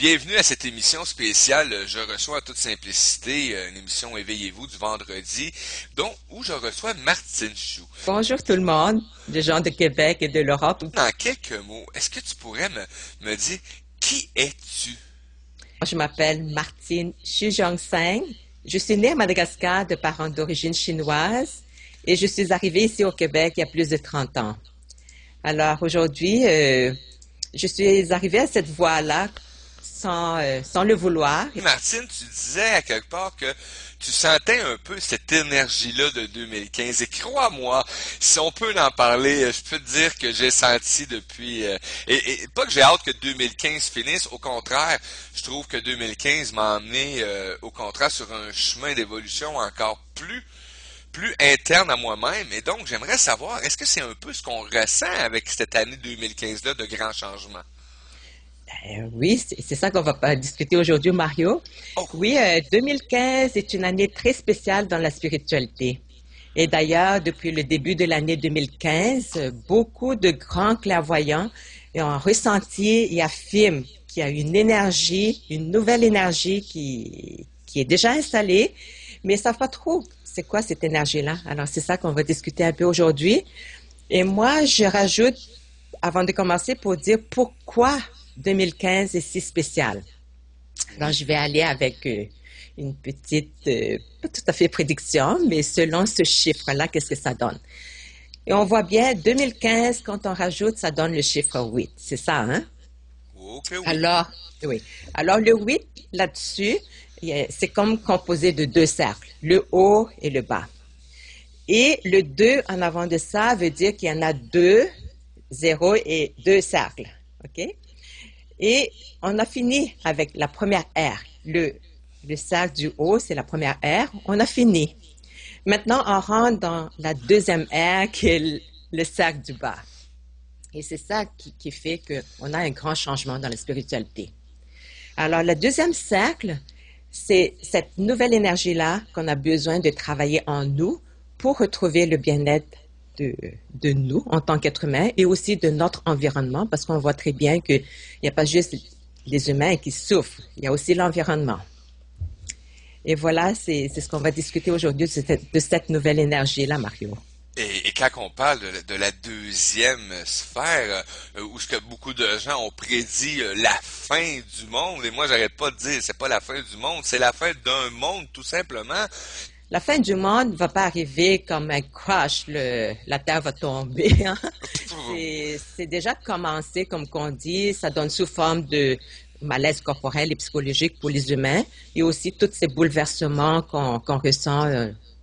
Bienvenue à cette émission spéciale Je reçois en toute simplicité, une émission Éveillez-vous du vendredi, où je reçois Martine Chou. Bonjour tout le monde, des gens de Québec et de l'Europe. En quelques mots, est-ce que tu pourrais me dire qui es-tu? Je m'appelle Martine Xu-Jiang-Seng. Je suis née à Madagascar de parents d'origine chinoise et je suis arrivée ici au Québec il y a plus de 30 ans. Alors aujourd'hui, je suis arrivée à cette voie-là sans le vouloir. Martine, tu disais à quelque part que tu sentais un peu cette énergie-là de 2015. Et crois-moi, si on peut en parler, je peux te dire que j'ai senti depuis... et pas que j'ai hâte que 2015 finisse, au contraire, je trouve que 2015 m'a emmené, au contraire, sur un chemin d'évolution encore plus interne à moi-même. Et donc, j'aimerais savoir, est-ce que c'est un peu ce qu'on ressent avec cette année 2015-là de grands changements? Oui, c'est ça qu'on va pas discuter aujourd'hui, Mario. Oh! Oui, 2015 est une année très spéciale dans la spiritualité. Et d'ailleurs, depuis le début de l'année 2015, beaucoup de grands clairvoyants ont ressenti et affirment qu'il y a une énergie, une nouvelle énergie qui est déjà installée, mais ils ne savent pas trop c'est quoi cette énergie-là. Alors, c'est ça qu'on va discuter un peu aujourd'hui. Et moi, je rajoute, avant de commencer, pour dire pourquoi 2015 est si spécial. Alors, je vais aller avec une petite, pas tout à fait prédiction, mais selon ce chiffre-là, qu'est-ce que ça donne? Et on voit bien, 2015, quand on rajoute, ça donne le chiffre 8. C'est ça, hein? Ok, oui. Alors, oui. Alors, le 8, là-dessus, c'est comme composé de deux cercles, le haut et le bas. Et le 2 en avant de ça veut dire qu'il y en a deux, 0 et deux cercles. OK? Et on a fini avec la première ère. Le cercle du haut, c'est la première ère. On a fini. Maintenant, on rentre dans la deuxième ère, qui est le cercle du bas. Et c'est ça qui fait qu'on a un grand changement dans la spiritualité. Alors, le deuxième cercle, c'est cette nouvelle énergie-là qu'on a besoin de travailler en nous pour retrouver le bien-être de nous en tant qu'êtres humains et aussi de notre environnement, parce qu'on voit très bien qu'il n'y a pas juste les humains qui souffrent, il y a aussi l'environnement. Et voilà, c'est ce qu'on va discuter aujourd'hui de cette nouvelle énergie-là, Mario. Et quand on parle de la deuxième sphère, où ce que beaucoup de gens ont prédit la fin du monde, et moi j'arrête pas de dire c'est pas la fin du monde, c'est la fin d'un monde tout simplement. La fin du monde ne va pas arriver comme un crash, la Terre va tomber. Hein? C'est déjà commencé, comme qu'on dit, ça donne sous forme de malaise corporel et psychologique pour les humains, et aussi tous ces bouleversements qu'on ressent,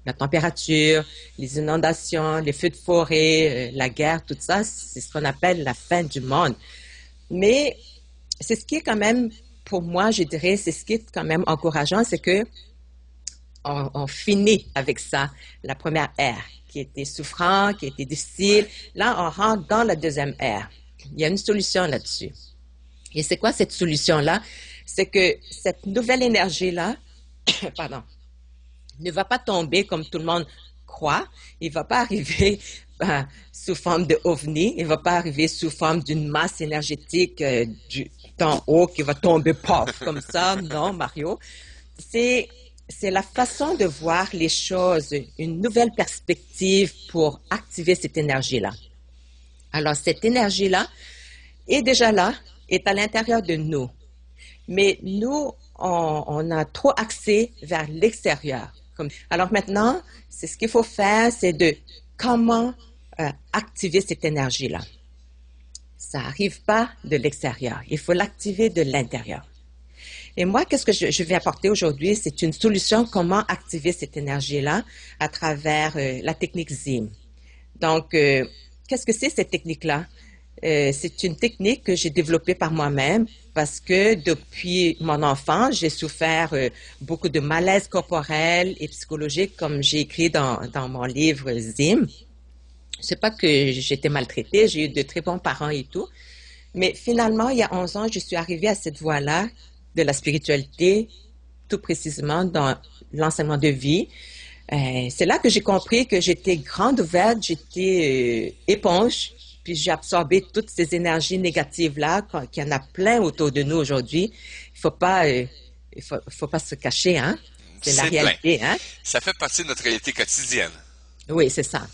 la température, les inondations, les feux de forêt, la guerre, tout ça, c'est ce qu'on appelle la fin du monde. Mais c'est ce qui est quand même, pour moi, je dirais, c'est ce qui est quand même encourageant, c'est que on finit avec ça, la première ère, qui était souffrant, qui était difficile. Là, on rentre dans la deuxième ère. Il y a une solution là-dessus. Et c'est quoi cette solution-là? C'est que cette nouvelle énergie-là, pardon, ne va pas tomber comme tout le monde croit. Il ne va pas arriver sous forme de ovni. Il ne va pas arriver sous forme d'une masse énergétique d'en haut qui va tomber paf comme ça. Non, Mario. C'est la façon de voir les choses, une nouvelle perspective pour activer cette énergie-là. Alors, cette énergie-là est déjà là, est à l'intérieur de nous. Mais nous, on a trop axé vers l'extérieur. Alors maintenant, c'est ce qu'il faut faire, c'est de comment activer cette énergie-là. Ça n'arrive pas de l'extérieur, il faut l'activer de l'intérieur. Et moi, qu'est-ce que je vais apporter aujourd'hui? C'est une solution comment activer cette énergie-là à travers la technique ZIM. Donc, qu'est-ce que c'est cette technique-là? C'est une technique que j'ai développée par moi-même parce que depuis mon enfance, j'ai souffert beaucoup de malaise corporel et psychologique, comme j'ai écrit dans mon livre ZIM. C'est pas que j'étais maltraitée, j'ai eu de très bons parents et tout. Mais finalement, il y a 11 ans, je suis arrivée à cette voie-là de la spiritualité, tout précisément dans l'enseignement de vie. C'est là que j'ai compris que j'étais grande ouverte, j'étais éponge puis j'ai absorbé toutes ces énergies négatives-là, qu'il y en a plein autour de nous aujourd'hui. Il faut pas se cacher, hein? C'est la C'est plein. réalité, hein? Ça fait partie de notre réalité quotidienne. Oui, c'est ça.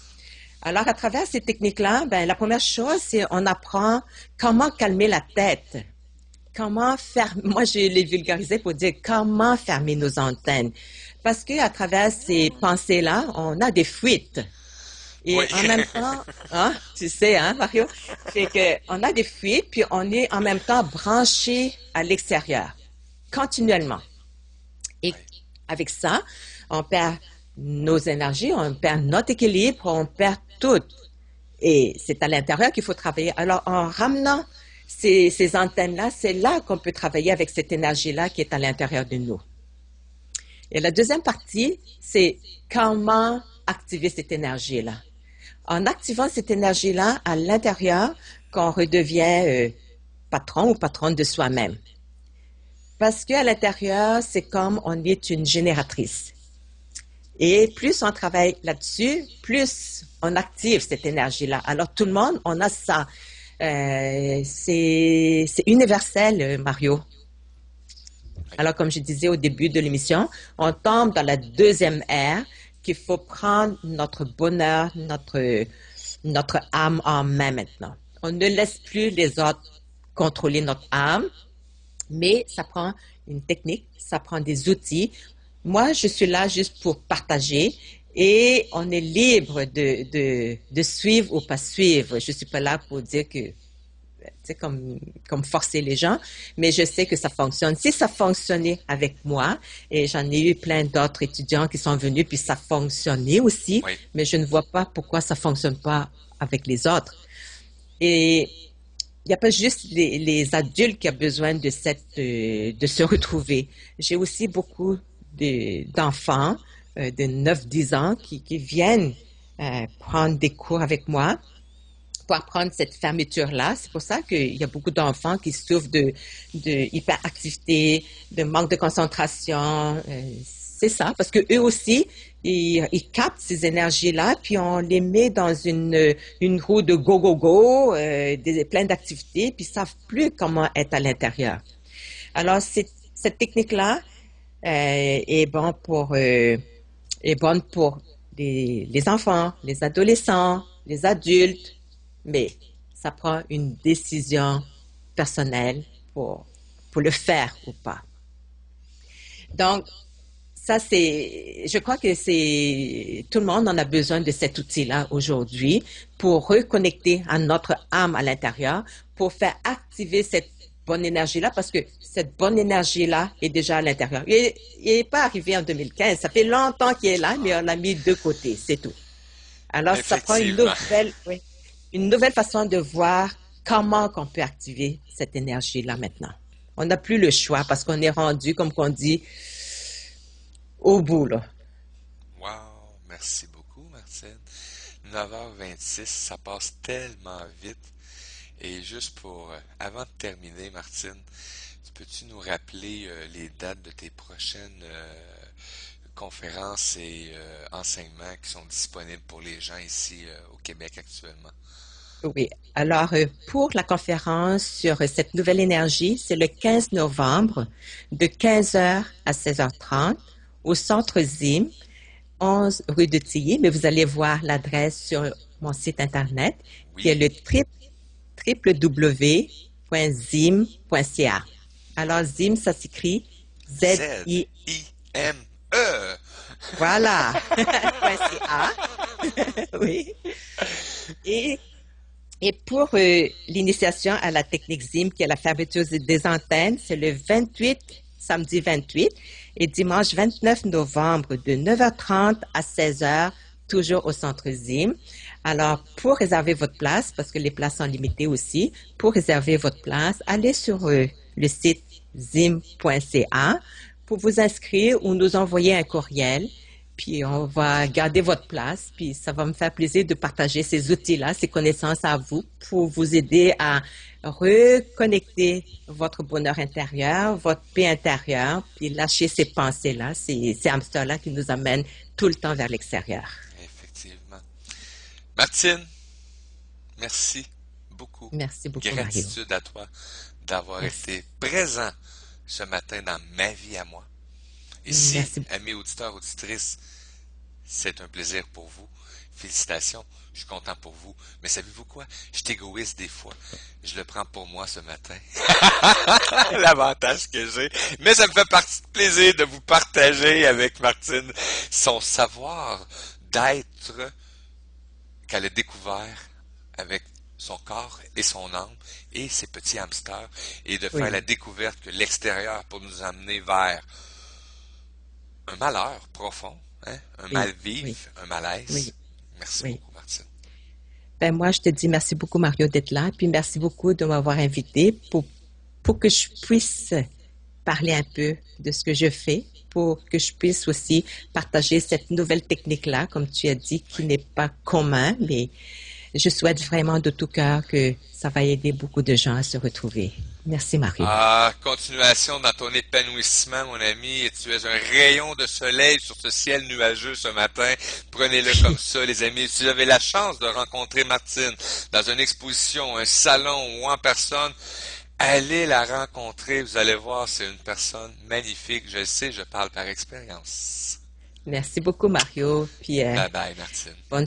Alors, à travers ces techniques-là, ben, la première chose, c'est on apprend comment calmer la tête. Comment faire, moi je l'ai vulgarisé pour dire comment fermer nos antennes. Parce que à travers ces pensées-là, on a des fuites. Et Oui. en même temps, hein, tu sais, hein, Mario, c'est que on a des fuites, puis on est en même temps branché à l'extérieur, continuellement. Et avec ça, on perd nos énergies, on perd notre équilibre, on perd tout. Et c'est à l'intérieur qu'il faut travailler. Alors, en ramenant ces antennes-là, c'est là qu'on peut travailler avec cette énergie-là qui est à l'intérieur de nous. Et la deuxième partie, c'est comment activer cette énergie-là. En activant cette énergie-là à l'intérieur, qu'on redevient patron ou patronne de soi-même. Parce qu'à l'intérieur, c'est comme on est une génératrice. Et plus on travaille là-dessus, plus on active cette énergie-là. Alors tout le monde, on a ça. C'est universel, Mario. Alors comme je disais au début de l'émission, on tombe dans la deuxième ère qu'il faut prendre notre bonheur, notre âme en main maintenant. On ne laisse plus les autres contrôler notre âme, mais ça prend une technique, ça prend des outils. Moi, je suis là juste pour partager et on est libre de suivre ou pas suivre. Je suis pas là pour dire que, c'est comme forcer les gens, mais je sais que ça fonctionne. Si ça fonctionnait avec moi, et j'en ai eu plein d'autres étudiants qui sont venus, puis ça fonctionnait aussi, Oui. mais je ne vois pas pourquoi ça fonctionne pas avec les autres. Et il n'y a pas juste les adultes qui ont besoin de se retrouver. J'ai aussi beaucoup d'enfants de 9-10 ans qui viennent prendre des cours avec moi pour apprendre cette fermeture-là. C'est pour ça qu'il y a beaucoup d'enfants qui souffrent de hyperactivité, de manque de concentration. C'est ça, parce que eux aussi, ils captent ces énergies-là, puis on les met dans une roue de go-go-go, plein d'activités, puis ils savent plus comment être à l'intérieur. Alors, cette technique-là est bonne pour les enfants, les adolescents, les adultes, mais ça prend une décision personnelle pour le faire ou pas. Donc, ça, je crois que tout le monde en a besoin de cet outil-là aujourd'hui pour reconnecter à notre âme à l'intérieur, pour faire activer cette bonne énergie-là, parce que cette bonne énergie-là est déjà à l'intérieur. Il n'est pas arrivé en 2015, ça fait longtemps qu'il est là, mais on l'a mis de côté, c'est tout. Alors, ça prend une nouvelle façon de voir comment qu'on peut activer cette énergie-là maintenant. On n'a plus le choix parce qu'on est rendu, comme on dit, au bout, là. Wow, merci beaucoup, Martine. 9h26, ça passe tellement vite. Et juste avant de terminer, Martine, peux-tu nous rappeler les dates de tes prochaines conférences et enseignements qui sont disponibles pour les gens ici au Québec actuellement? Oui. Alors, pour la conférence sur cette nouvelle énergie, c'est le 15 novembre de 15h à 16h30 au Centre Zim, 11 rue de Tilly, mais vous allez voir l'adresse sur mon site Internet, qui est le www.zim.ca. Alors, Zim, ça s'écrit Z-I-M-E. Voilà. .ca. Oui. Et pour l'initiation à la technique ZIM, qui est la fermeture des antennes, c'est le samedi 28 et dimanche 29 novembre de 9h30 à 16h, toujours au centre ZIM. Alors, pour réserver votre place, parce que les places sont limitées aussi, pour réserver votre place, allez sur le site zim.ca pour vous inscrire ou nous envoyer un courriel. Puis on va garder votre place, puis ça va me faire plaisir de partager ces outils-là, ces connaissances à vous pour vous aider à reconnecter votre bonheur intérieur, votre paix intérieure, puis lâcher ces pensées-là, ces hamsters-là qui nous amènent tout le temps vers l'extérieur. Effectivement. Martine, merci. beaucoup. Merci beaucoup, Mario. Gratitude à toi d'avoir Merci. été présent ce matin dans ma vie à moi. Et si, Merci. amis auditeurs, auditrices, c'est un plaisir pour vous, félicitations, je suis content pour vous. Mais savez-vous quoi? Je suis égoïste des fois. Je le prends pour moi ce matin. L'avantage que j'ai. Mais ça me fait plaisir de vous partager avec Martine son savoir d'être qu'elle a découvert avec son corps et son âme et ses petits hamsters et de faire Oui, la découverte que l'extérieur pour nous amener vers un malheur profond, hein, un oui, mal-vivre, oui, un malaise. oui, Merci oui. beaucoup, Martine. Ben moi, je te dis merci beaucoup, Mario, d'être là. Puis merci beaucoup de m'avoir invité pour que je puisse parler un peu de ce que je fais, pour que je puisse aussi partager cette nouvelle technique-là, comme tu as dit, qui Oui. n'est pas commun, mais je souhaite vraiment de tout cœur que ça va aider beaucoup de gens à se retrouver. Merci, Mario. Ah, continuation dans ton épanouissement, mon ami, et tu es un rayon de soleil sur ce ciel nuageux ce matin. Prenez-le comme ça, les amis. Si vous avez la chance de rencontrer Martine dans une exposition, un salon ou en personne, allez la rencontrer. Vous allez voir, c'est une personne magnifique. Je le sais, je parle par expérience. Merci beaucoup, Mario. Puis Bye bye, Martine. bonne